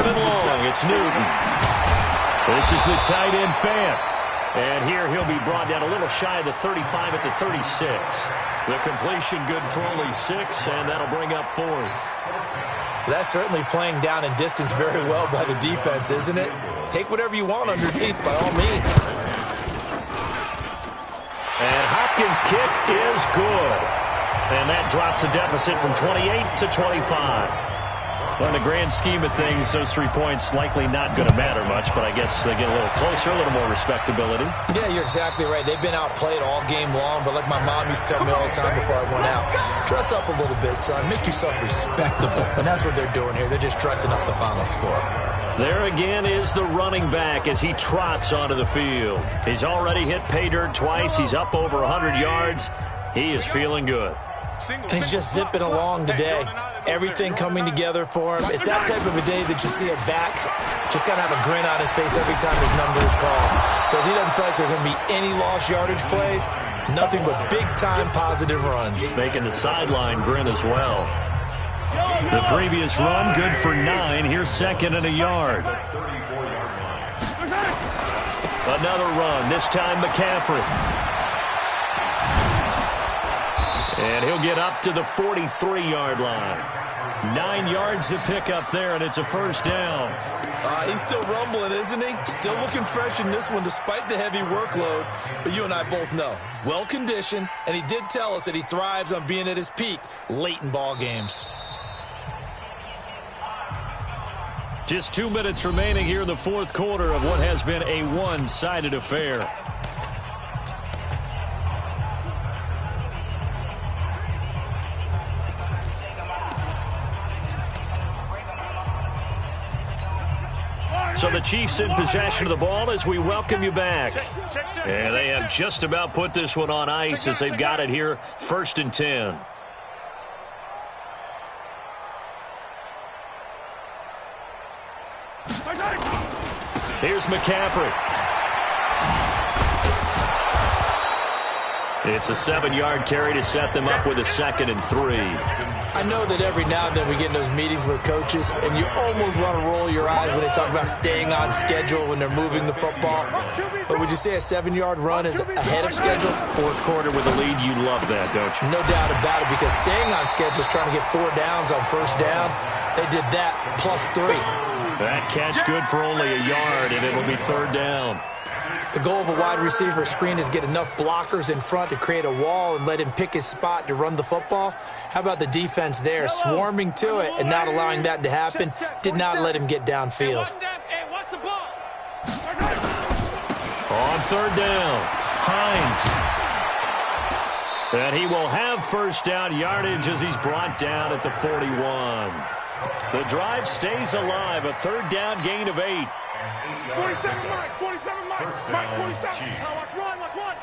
and long, it's Newton. This is the tight end, Fant. And here he'll be brought down a little shy of the 35 at the 36. The completion good for only 6, and that'll bring up 4th. That's certainly playing down in distance very well by the defense, isn't it? Take whatever you want underneath, by all means. And Hopkins' kick is good. And that drops a deficit from 28 to 25. Well, in the grand scheme of things, those 3 points likely not going to matter much, but I guess they get a little closer, a little more respectability. Yeah, you're exactly right. They've been outplayed all game long, but like my mom used to tell me all the time before I went out, dress up a little bit, son. Make yourself respectable. And that's what they're doing here. They're just dressing up the final score. There again is the running back as he trots onto the field. He's already hit pay dirt twice. He's up over 100 yards. He is feeling good. He's just zipping along today. Everything coming together for him. It's that type of a day that you see a back just kind of have a grin on his face every time his number is called. Because he doesn't feel like there's going to be any lost yardage plays. Nothing but big-time positive runs. Making the sideline grin as well. The previous run, good for 9. Here's 2nd and a yard. Another run, this time McCaffrey. And he'll get up to the 43-yard line. 9 yards to pick up there, and it's a first down. He's still rumbling, isn't he? Still looking fresh in this one despite the heavy workload. But you and I both know, well-conditioned, and he did tell us that he thrives on being at his peak late in ball games. Just 2 minutes remaining here in the fourth quarter of what has been a one-sided affair. So the Chiefs in possession of the ball as we welcome you back. And they have just about put this one on ice as they've got it here, 1st and 10. Here's McCaffrey. It's a 7-yard carry to set them up with a 2nd and 3. I know that every now and then we get in those meetings with coaches, and you almost want to roll your eyes when they talk about staying on schedule when they're moving the football. But would you say a 7-yard run is ahead of schedule? Fourth quarter with a lead, you love that, don't you? No doubt about it, because staying on schedule is trying to get 4 downs on first down. They did that plus 3. That catch good for only a yard, and it'll be 3rd down. The goal of a wide receiver screen is get enough blockers in front to create a wall and let him pick his spot to run the football. How about the defense there, swarming to it and not allowing that to happen? Did not let him get downfield. On 3rd down, Hines. And he will have first down yardage as he's brought down at the 41. The drive stays alive, a 3rd down gain of 8. 47 Mike, 47 Mike, Mike 47. Watch run, watch run.